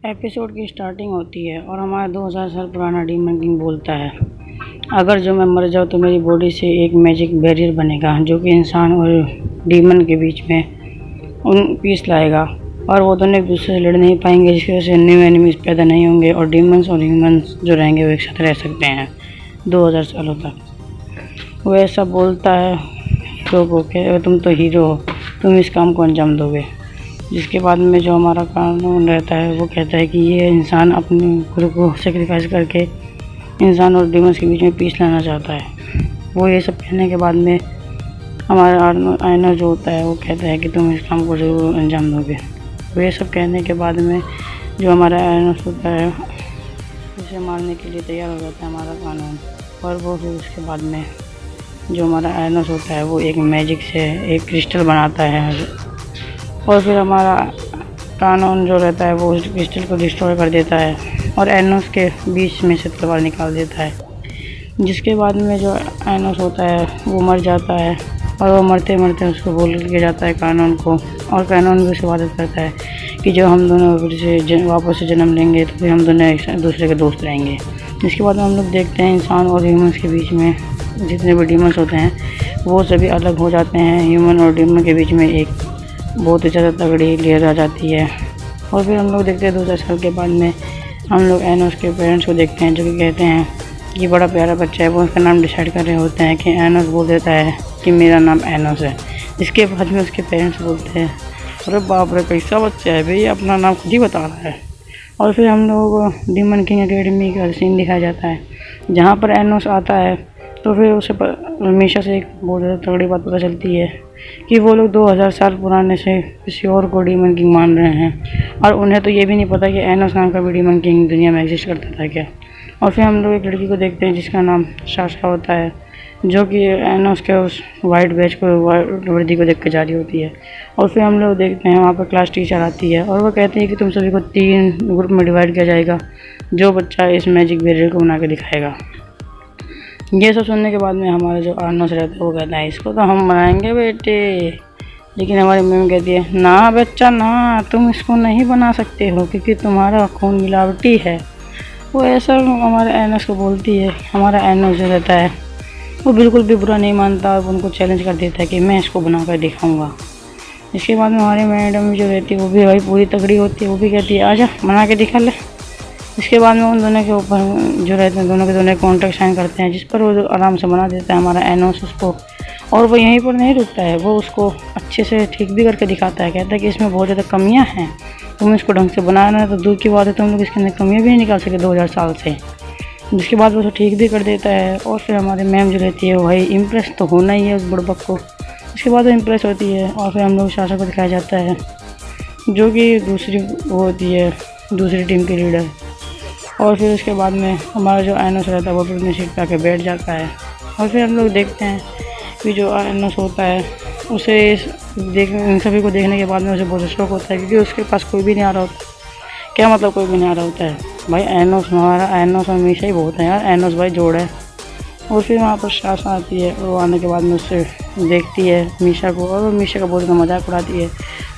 Episode की starting होती है और हमारा 2000 साल पुराना डीमन किंग बोलता है, अगर जो मैं मर जाऊँ तो मेरी बॉडी से एक मैजिक बैरियर बनेगा जो कि इंसान और डीमन के बीच में उन पीस लाएगा और वो दोनों एक दूसरे से लड़ नहीं पाएंगे, जिसकी वजह से न्यू एनिमीज पैदा नहीं होंगे और डीमंस और ह्यूमंस जो रहेंगे वो एक साथ रह सकते हैं 2000 सालों तक। वो ऐसा बोलता है हीरो को कि तुम तो हीरो हो, तुम इस काम को अंजाम दोगे। जिसके बाद में जो हमारा कानून रहता है वो कहता है कि ये इंसान अपने खुद को सेक्रीफाइस करके इंसान और डीमंस के बीच में पीस लाना चाहता है। वो ये सब कहने के बाद में हमारा आयना जो होता है वो कहता है कि तुम इस काम को ज़रूर अंजाम दोगे। वो ये सब कहने के बाद में जो हमारा आयना होता है उसे मारने के लिए तैयार हो जाता है हमारा कानून। और वो फिर उसके बाद में जो हमारा आयनोस होता है वो एक मैजिक से एक क्रिस्टल बनाता है और फिर हमारा कानून जो रहता है वो उस क्रिस्टल को डिस्ट्रॉय कर देता है और एनोस के बीच में से तलवार निकाल देता है। जिसके बाद में जो एनोस होता है वो मर जाता है और वो मरते मरते उसको बोल के जाता है कानून को, और कानून भी उसे वादा करता है कि जो हम दोनों फिर से वापस से जन्म लेंगे तो फिर हम दोनों एक दूसरे के दोस्त रहेंगे। जिसके बाद में हम लोग देखते हैं इंसान और ह्यूमंस के बीच में जितने भी डीमंस होते हैं वो सभी अलग हो जाते हैं। ह्यूमन और डीमन के बीच में एक बहुत ही ज़्यादा तगड़ी लेयर आ जाती है। और फिर हम लोग देखते हैं 2000 साल के बाद में हम लोग एनोस के पेरेंट्स को देखते हैं जो कि कहते हैं कि बड़ा प्यारा बच्चा है। वो उसका नाम डिसाइड कर रहे होते हैं कि एनोस बोल देता है कि मेरा नाम एनोस है। इसके बाद में उसके पेरेंट्स बोलते हैं अरे बाप रे कैसा बच्चा है भाई, अपना नाम खुद ही बता रहा है। और फिर हम लोगों को डीमन किंग एकेडमी का सीन दिखाया जाता है जहाँ पर एनोस आता है। तो फिर उसे हमेशा से एक बहुत ज़्यादा तगड़ी बात पता चलती है कि वो लोग 2000 साल पुराने से किसी और को डीमन किंग मान रहे हैं और उन्हें तो ये भी नहीं पता कि एनोस नाम का भी डीमन किंग दुनिया में एग्जिस्ट करता था क्या। और फिर हम लोग एक लड़की को देखते हैं जिसका नाम साशा होता है जो कि एनोस के उस वाइट बैच को वर्दी को देख के जा रही होती है। और फिर हम लोग देखते हैं वहाँ पर क्लास टीचर आती है और वो कहती है कि तुम सभी को 3 ग्रुप में डिवाइड किया जाएगा, जो बच्चा इस मैजिक बैरियर को बना के दिखाएगा। ये सब सुनने के बाद में हमारा जो आर्नोस रहता है वो कहता है इसको तो हम बनाएंगे बेटे, लेकिन हमारी मैम कहती है ना बच्चा ना, तुम इसको नहीं बना सकते हो क्योंकि तुम्हारा खून मिलावटी है। वो ऐसा हमारे एनोस को बोलती है। हमारा एनोस जो रहता है वो बिल्कुल भी बुरा नहीं मानता और उनको चैलेंज कर देता है कि मैं इसको बना कर दिखाऊँगा। इसके बाद में हमारी मैडम जो रहती है वो भी भाई पूरी तगड़ी होती है, वो भी कहती है आजा बना के दिखा ले। इसके बाद में उन दोनों के ऊपर जो रहते हैं दोनों के दोनों कॉन्ट्रैक्ट साइन करते हैं जिस पर वो आराम से बना देता है हमारा एनोस उसको। और वो यहीं पर नहीं रुकता है, वो उसको अच्छे से ठीक भी करके दिखाता है। कहता है कि इसमें बहुत ज़्यादा कमियां हैं, तुम इसको ढंग से बनाना है तो दूर की बात है तुम लोग इसके अंदर कमियां भी नहीं निकाल सके 2000 साल से। जिसके बाद वो उसे ठीक भी कर देता है। और फिर हमारी मैम जो रहती है वो भाई इम्प्रेस तो होना ही है उस बुड़बक को। उसके बाद वो इम्प्रेस होती है और फिर हम लोग साशा को दिखाया जाता है जो कि दूसरी वो होती है दूसरी टीम की लीडर। और फिर उसके बाद में हमारा जो एनोस रहता है वो अपनी सीट पे आके बैठ जाता है। और फिर हम लोग देखते हैं कि जो एनोस होता है उसे इन सभी को देखने के बाद में उसे बहुत शौक होता है क्योंकि उसके पास कोई भी नहीं आ रहा होता। क्या मतलब कोई भी नहीं आ रहा होता है भाई, एनोस हमारा एनोस हमेशा ही बहुत है यार, एनोस भाई जोड़ है। और फिर वहाँ पर साशा आती है और आने के बाद में उससे देखती है मीशा को और वो मीशा का बहुत ज़्यादा मजाक उड़ाती है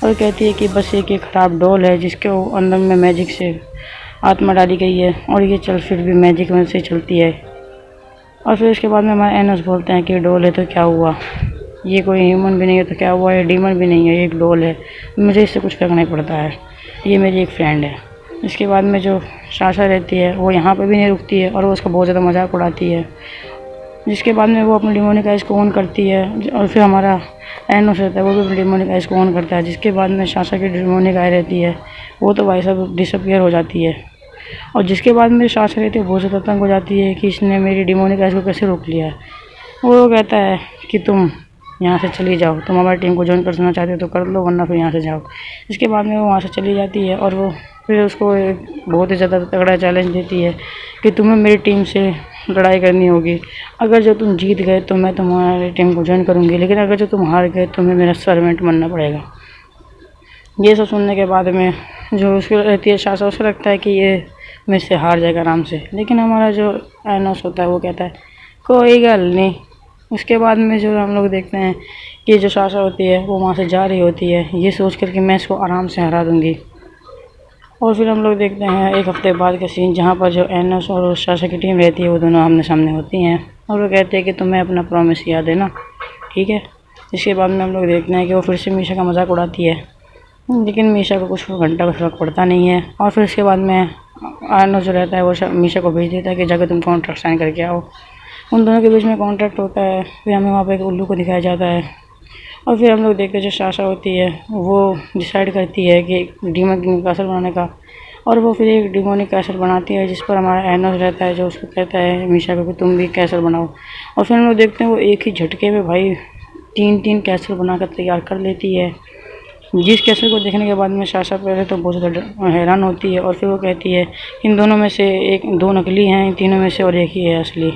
और कहती है कि बस एक ख़राब डॉल है जिसके अंदर में मैजिक से आत्मा डाली गई है और ये चल फिर भी मैजिक में से चलती है। और फिर उसके बाद में हमारे एनोस बोलते हैं कि डॉल है तो क्या हुआ, ये कोई ह्यूमन भी नहीं है तो क्या हुआ, ये डीमन भी नहीं है, ये एक डॉल है, मुझे इससे कुछ फर्क नहीं पड़ता है, ये मेरी एक फ्रेंड है। इसके बाद में जो साशा रहती है वो यहाँ पर भी नहीं रुकती है और वो उसका बहुत ज़्यादा मजाक उड़ाती है। जिसके बाद में वो अपनी डिमोनिक आइज़ को ऑन करती है और फिर हमारा एनोस रहता है वो भी अपनी डिमोनिक आइज़ को ऑन करता है। जिसके बाद में साशा की डिमोनिक आई रहती है वो तो भाई साहब डिसअपीयर हो जाती है। और जिसके बाद में साशा रहती है बहुत ज़्यादा तंग हो जाती है कि इसने मेरी डिमोनिक आइज़ को कैसे रोक लिया है। वो कहता है कि तुम यहाँ से चली जाओ, तुम हमारी टीम को ज्वाइन करना चाहते हो तो कर लो वरना फिर यहाँ से जाओ। इसके बाद में वो वहाँ से चली जाती है और वो फिर उसको एक बहुत ही ज़्यादा तगड़ा चैलेंज देती है कि तुम्हें मेरी टीम से लड़ाई करनी होगी। अगर जो तुम जीत गए तो मैं तुम्हारी टीम को ज्वाइन करूँगी, लेकिन अगर जो तुम हार गए तुम्हें मेरा सर्वेंट बनना पड़ेगा। ये सब सुनने के बाद में जो उसको रहती है साशा उसे लगता है कि ये मेरे से हार जाएगा आराम से, लेकिन हमारा जो एनोस होता है वो कहता है कोई गल नहीं। उसके बाद में जो हम लोग देखते हैं कि जो साशा होती है वो वहाँ से जा रही होती है ये सोच कर कि मैं इसको आराम से हरा दूँगी। और फिर हम लोग देखते हैं एक हफ्ते बाद का सीन, जहाँ पर जो एनोस और उस साशा की टीम रहती है वो दोनों आमने सामने होती हैं और वो कहते हैं कि तुम्हें अपना प्रॉमिस याद है ना, ठीक है। इसके बाद में हम लोग देखते हैं कि वो फिर से मीशा का मजाक उड़ाती है, लेकिन मीशा को कुछ घंटा का फर्क पड़ता नहीं है। और फिर इसके बाद में एनोस जो रहता है वो मीशा को भेज देता है कि जाकर तुम कॉन्ट्रैक्ट साइन करके आओ। उन दोनों के बीच में कॉन्ट्रैक्ट होता है। फिर हमें वहाँ पर एक उल्लू को दिखाया जाता है और फिर हम लोग देखते हैं जो साशा होती है वो डिसाइड करती है कि डीमन किंग कैसल बनाने का, और वो फिर एक डिमोनिक कैसल बनाती है जिस पर हमारा एनोस रहता है जो उसको कहता है मीशा को कि तुम भी कैसल बनाओ। और फिर हम लोग देखते हैं वो एक ही झटके में भाई 3 कैसल बनाकर तैयार कर लेती है। जिस कैसल को देखने के बाद में साशा पहले तो बहुत ज़्यादा हैरान होती है और फिर वो कहती है इन दोनों में से एक 2 नकली हैं, इन तीनों में से और एक ही है असली।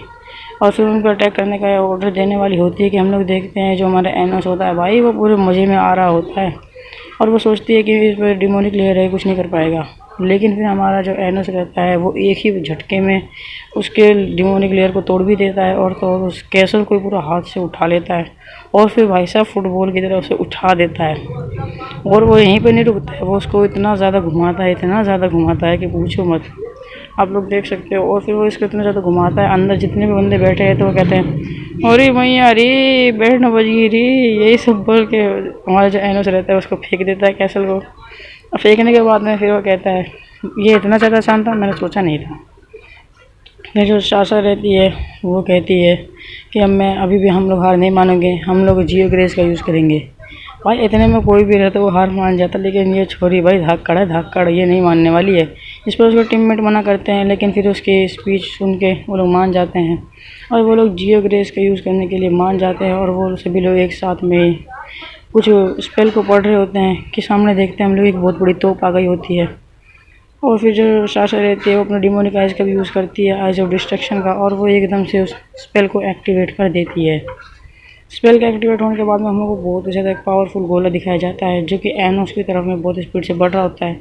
और फिर उनको अटैक करने का ऑर्डर देने वाली होती है कि हम लोग देखते हैं जो हमारा एनोस होता है भाई वो पूरे मज़े में आ रहा होता है और वो सोचती है कि इस पर डिमोनिक लेयर है कुछ नहीं कर पाएगा। लेकिन फिर हमारा जो एनोस रहता है वो एक ही झटके में उसके डिमोनिक लेयर को तोड़ भी देता है और तो और उस कैसल को पूरा हाथ से उठा लेता है और फिर भाई साहब फुटबॉल की तरह उसे उठा देता है। और वो यहीं पे नहीं रुकता है, वो उसको इतना ज़्यादा घुमाता है कि पूछो मत, आप लोग देख सकते हो। और फिर वो इसको इतना ज़्यादा घुमाता है, अंदर जितने भी बंदे बैठे हैं तो वो कहते हैं अरे भैया अरे बैठ न बजी रे, यही सब बोल के हमारा जो एनोस रहता है उसको फेंक देता है कैसल को। और फेंकने के बाद में फिर वो कहता है ये इतना ज़्यादा आसान था, मैंने सोचा नहीं था। फिर जो साशा रहती है वो कहती है कि अभी भी हम लोग हार नहीं मानेंगे, हम लोग जियो ग्रेस का यूज़ करेंगे। भाई इतने में कोई भी रहता वो हार मान जाता, लेकिन ये छोरी भाई धाकड़ ये नहीं मानने वाली है। इस पर उसके टीममेट मना करते हैं, लेकिन फिर उसकी स्पीच सुन के वो लोग मान जाते हैं और वो लोग जियो ग्रेस का यूज़ करने के लिए मान जाते हैं। और वो सभी लोग एक साथ में कुछ स्पेल को पढ़ रहे होते हैं कि सामने देखते हैं हम लोग एक बहुत बड़ी तोप आ गई होती है। और फिर जो साशा रहती है वो अपना डिमोनिक आइज़ का भी यूज़ करती है, आइज़ ऑफ डिस्ट्रक्शन का, और वो एकदम से उस स्पेल को एक्टिवेट कर देती है। स्पेल के एक्टिवेट होने के बाद में हम लोग को बहुत ज़्यादा एक पावरफुल गोला दिखाया जाता है जो कि एनोस की तरफ में बहुत स्पीड से बढ़ रहा होता है।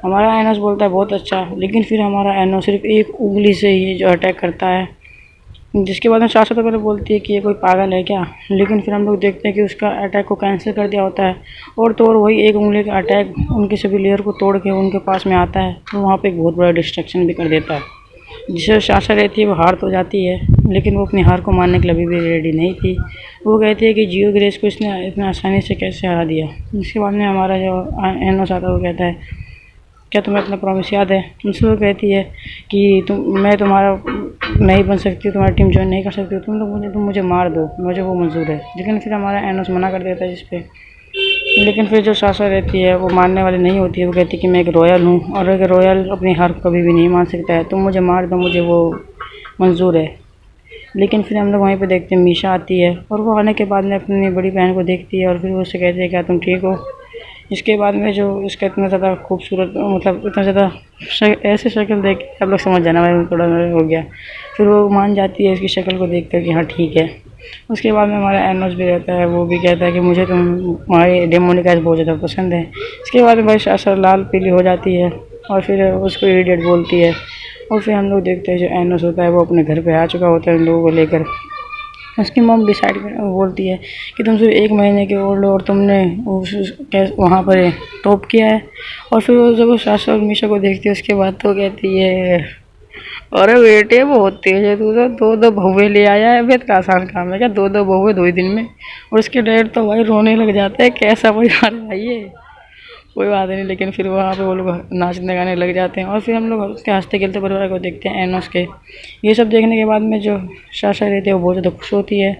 हमारा एनोस बोलता है बहुत अच्छा, लेकिन फिर हमारा एनोस सिर्फ एक उंगली से ही जो अटैक करता है, जिसके बाद में साशा तो पहले बोलती है कि ये कोई पागल है क्या, लेकिन फिर हम लोग देखते हैं कि उसका अटैक को कैंसिल कर दिया होता है और तो और वही एक उंगली का अटैक उनके सभी लेयर को तोड़ के उनके पास में आता है, तो वहाँ पे एक बहुत बड़ा डिस्ट्रक्शन भी कर देता है, जिससे साशा रहती है वो हार तो जाती है, लेकिन वो अपनी हार को मानने के लिए अभी भी रेडी नहीं थी। वो कहती है कि जियो ग्रेस को इसने इतना आसानी से कैसे हरा दिया। इसके बाद में हमारा जो एनोस आता है वो कहता है क्या तुम्हें अपना प्रॉमिस याद है। उनसे वो कहती है कि मैं तुम्हारा नहीं बन सकती, तुम्हारी टीम ज्वाइन नहीं कर सकती, तुम मुझे मार दो, मुझे वो मंजूर है। लेकिन फिर हमारा एनोस मना कर देता है जिस पे, लेकिन फिर जो साशा रहती है वो मानने वाली नहीं होती है। वो कहती है कि मैं एक रॉयल हूँ और एक रॉयल अपनी हार कभी भी नहीं मान सकता है, तुम मुझे मार दो, मुझे वो मंजूर है। लेकिन फिर हम लोग वहीं पे देखते हैं मीशा आती है और वो आने के बाद में अपनी बड़ी बहन को देखती है और फिर वो उससे कहती है क्या तुम ठीक हो। इसके बाद में जो इसका इतना ज़्यादा खूबसूरत मतलब इतना ज़्यादा ऐसे शक्ल देख के आप लोग समझ जाना भाई थोड़ा हो गया। फिर वो मान जाती है इसकी शक्ल को देख कर कि हाँ ठीक है। उसके बाद में हमारा एनोस भी रहता है, वो भी कहता है कि मुझे तुम्हारे डेमोनिक आइज़ बहुत ज़्यादा पसंद है। इसके बाद में भाई साशा लाल पीली हो जाती है और फिर उसको इडियट बोलती है। और फिर हम लोग देखते हैं जो एनोस होता है वो अपने घर पे आ चुका होता है उन लोगों को लेकर। उसकी मॉम डिसाइड बोलती है कि तुम सिर्फ 1 महीने के ओल्ड हो और तुमने वहाँ पर टॉप किया है। और फिर वो जब वो साशा और मीशा को देखती है उसके बाद तो कहती है अरे बेटे बहुत तेज है, तू तो 2 बहुएँ ले आया है, फिर इतना आसान काम है क्या 2 बहुएँ 2 ही दिन में। और उसके डैड तो भाई रोने लग जाते हैं, कैसा परिवार है भाई ये। कोई बात नहीं, लेकिन फिर वहाँ पे वो लोग नाचने गाने लग जाते हैं और फिर हम लोग उसके हंसते खेलते परिवार को देखते हैं एनोस के। ये सब देखने के बाद में जो साशा रहती है वो बहुत ज़्यादा खुश होती है।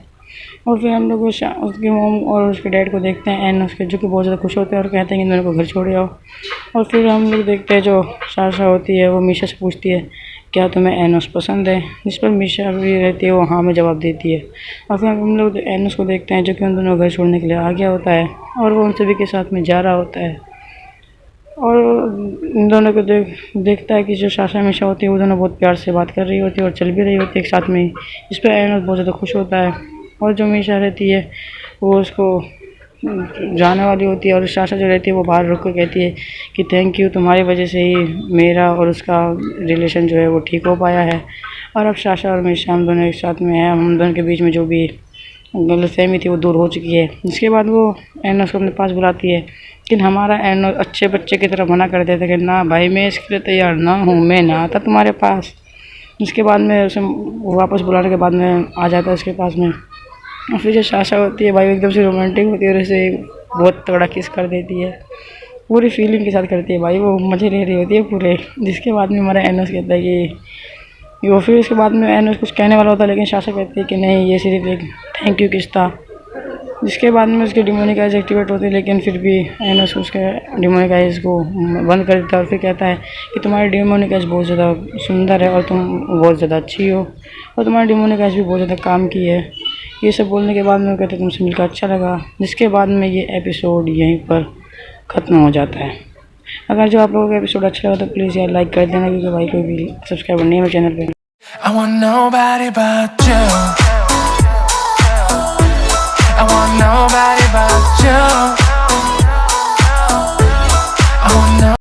और फिर हम लोग उसकी मोम और उसके डैड को देखते हैं एनोस के, जो कि बहुत ज़्यादा खुश होते हैं और कहते हैं कि इन दोनों को घर छोड़ आओ। और फिर हम लोग देखते हैं जो साशा होती है वो मीशा से पूछती है क्या तुम्हें एनोस पसंद है, जिस पर मीशा भी रहती है वो हाँ में जवाब देती है। और फिर हम लोग एनोस को देखते हैं जो कि उन दोनों घर छोड़ने के लिए आ गया होता है और वो उन सभी के साथ में जा रहा होता है। और इन दोनों को देखता है कि जो साशा मीशा होती है वो दोनों बहुत प्यार से बात कर रही होती है और चल भी रही होती है एक साथ में, इस पर एनोस बहुत ज़्यादा खुश होता है। और जो मीशा रहती है वो उसको जाने वाली होती है और साशा जो रहती है वो बाहर रुक कर कहती है कि थैंक यू, तुम्हारी वजह से ही मेरा और उसका रिलेशन जो है वो ठीक हो पाया है। और अब साशा और मीशा हम दोनों एक साथ में हैं, हम दोनों के बीच में जो भी गलतफहमी थी वो दूर हो चुकी है। इसके बाद वो एनोस को अपने पास बुलाती है लेकिन हमारा एनोस अच्छे बच्चे की तरह मना कर देता कि ना भाई मैं इसके लिए तैयार ना हूँ, मैं ना आता तुम्हारे पास। उसके बाद में उसे वापस बुलाने के बाद में आ जाता है उसके पास में, और फिर जो साशा होती है भाई एकदम से रोमांटिक होती है और उसे बहुत तगड़ा किस कर देती है, पूरी फीलिंग के साथ करती है भाई, वो मज़े ले रही होती है पूरे। जिसके बाद में हमारा एनोस कहता है कि वो, फिर उसके बाद में एनोस कुछ कहने वाला होता है लेकिन साशा कहती है कि नहीं ये सिर्फ एक थैंक यू किस था। जिसके बाद में उसके डिमोनिक आइज एक्टिवेट होती है, लेकिन फिर भी एनोस उसके डिमोनिक आइज को बंद कर देता है और फिर कहता है कि तुम्हारी डिमोनिक आइज बहुत ज़्यादा सुंदर है और तुम बहुत ज़्यादा अच्छी हो और तुम्हारी डिमोनिक आइज भी बहुत ज़्यादा काम की है। ये सब बोलने के बाद में वो कहते हैं तुमसे मिलकर अच्छा लगा। जिसके बाद में ये एपिसोड यहीं पर ख़त्म हो जाता है। अगर जो आप लोगों को एपिसोड अच्छा लगा तो प्लीज़ यार लाइक कर देना, क्योंकि भाई कोई भी सब्सक्राइबर नहीं है मेरे चैनल पे। I want nobody but you. I want nobody